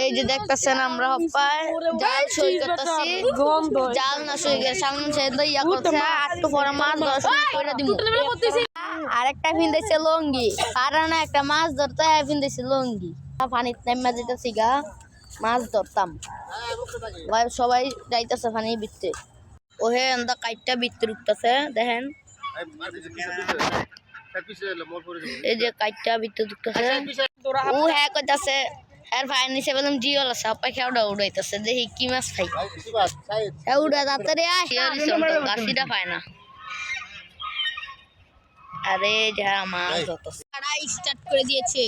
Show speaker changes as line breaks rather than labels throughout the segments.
এই যে দেখতেছেন আমরা হপ্পায় জাল সই করতেছি, জাল না সই করে সামনে ছেড়ে ইয়া করছে আটটু পরে মাছ ধরা শুরু করে দিব। আরেকটা ফিন্দেছে লঙ্গি, কারণ একটা মাছ ধরতে ফিন্দেছে লঙ্গি। পানির নামা যেতেছি গা মাছ ধরতাম, সবাই যাইতেছে পানির ভিতরে। ওহে এন্দা কাইটটা ভিতরে উঠতেছে দেখেন, এই যে কাইটটা ভিতরে ঢুকতেছে। ও হ্যাঁ কইতাছে আর ভাই নিচে বললাম জিওল আছে আপা খেয়াটা উড়াইতেছে, দেখি কি মাছ খাই। হ্যাঁ উড়া তাড়াতাড়ি গাছিটা পায় না। আরে যা মাছ ধরতেছে, স্টার্ট করে দিয়েছে।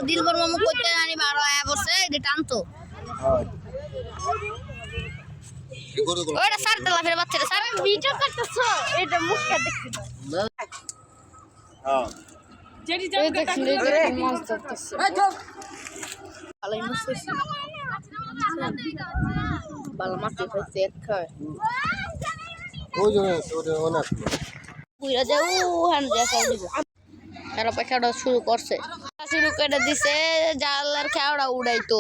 দিলবর মামু করতে জানি 12 আয়া বসে এটা টানতো। ওটা সার তেলা ফের বাচ্চাটা সার ভিডিও করতেছ, এটা মুখটা দেখি না। হ্যাঁ যেটি জান দেখি মাছ ধরতেছে। ভালোই মাছ হইছে, ভালো মাছ হইছে এক খায়। ওই যে ওটা অনেক পুরা যাও হান দেখা দিব। আর পাখাটা শুরু করছে, শুরু করে দিছে জালের খেয়াটা উড়াইতো,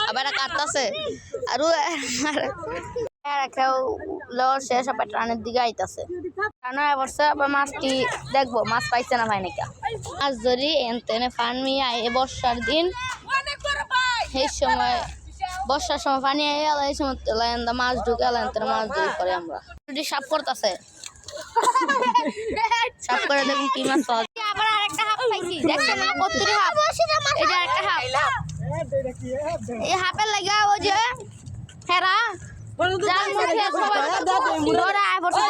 আবার কাটতেছে আর একটা লর শেষ আবার টানের দিকে আইতাছে। টানা বসছে আবার মাছটি দেখবো মাছ পাইছে না ভাই নাকি। মাছ ধরি এনে পানি আয় বর্ষার দিন, এই সময় বর্ষার সময় পানি আয় এই সময় মাছ ঢুকে মাছ ধরি করে আমরা। সাপ করতেছে, সাপ করে দেখুন কি মাছ পাওয়া যায়। আবার আরেকটা হাফ পাইছি, দেখছেন না কতটি হাফ, এটা একটা হাফ। এই হাফের লাগা ওই যে হেরা জাল মুখে সবাই ধরে আয় বসে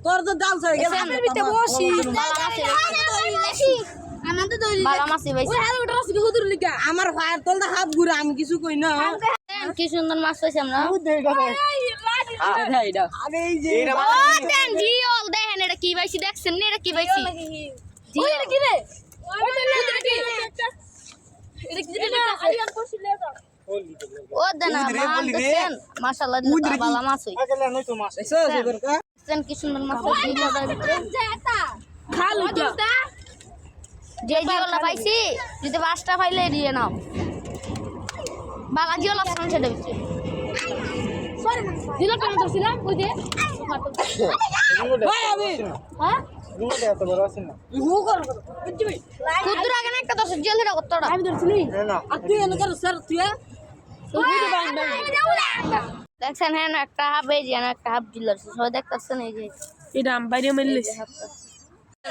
তোর তো জাল ছয় গেছে আমি ভিতরে বসি আমাদের দইলি বালা মাছই পাইছি। ওই হালুটা আছে কি হুদুর লিগা আমার ফায়ার তলটা হাফ ঘুরে আমি কিছু কই না। কি সুন্দর মাছ পাইছি আমরা। এটা কি পাইছি দেখছেন না, এটা কি পাইছি এটা কি রে ও দেনা মাছ দেখছেন মাশাআল্লাহ ভালো মাছ হই দেখছেন কি সুন্দর মাছ হইছে নদীর ভিতরে। খালু যে জিওলা পাইছি যদি 5টা পাইলে দিয়ে নাও বালা জিওলা সামনে ছেড়ে দিচ্ছি। সরি জিওলা কেন ধরছিলাম ওই যে ভাই আমি হ্যাঁ রুমে এত বড় আছে না হু কর বুঝবি কুদুর আগে একটা দশ জিওলা কতটা আমি ধরছিলি না আর তুই এনে কর স্যার তুই দেখছেন হ্যাঁ একটা হাফ এই যে একটা হাফ জিওলা সবাই দেখতেছেন এই যে এটা আম বাইরে মিললে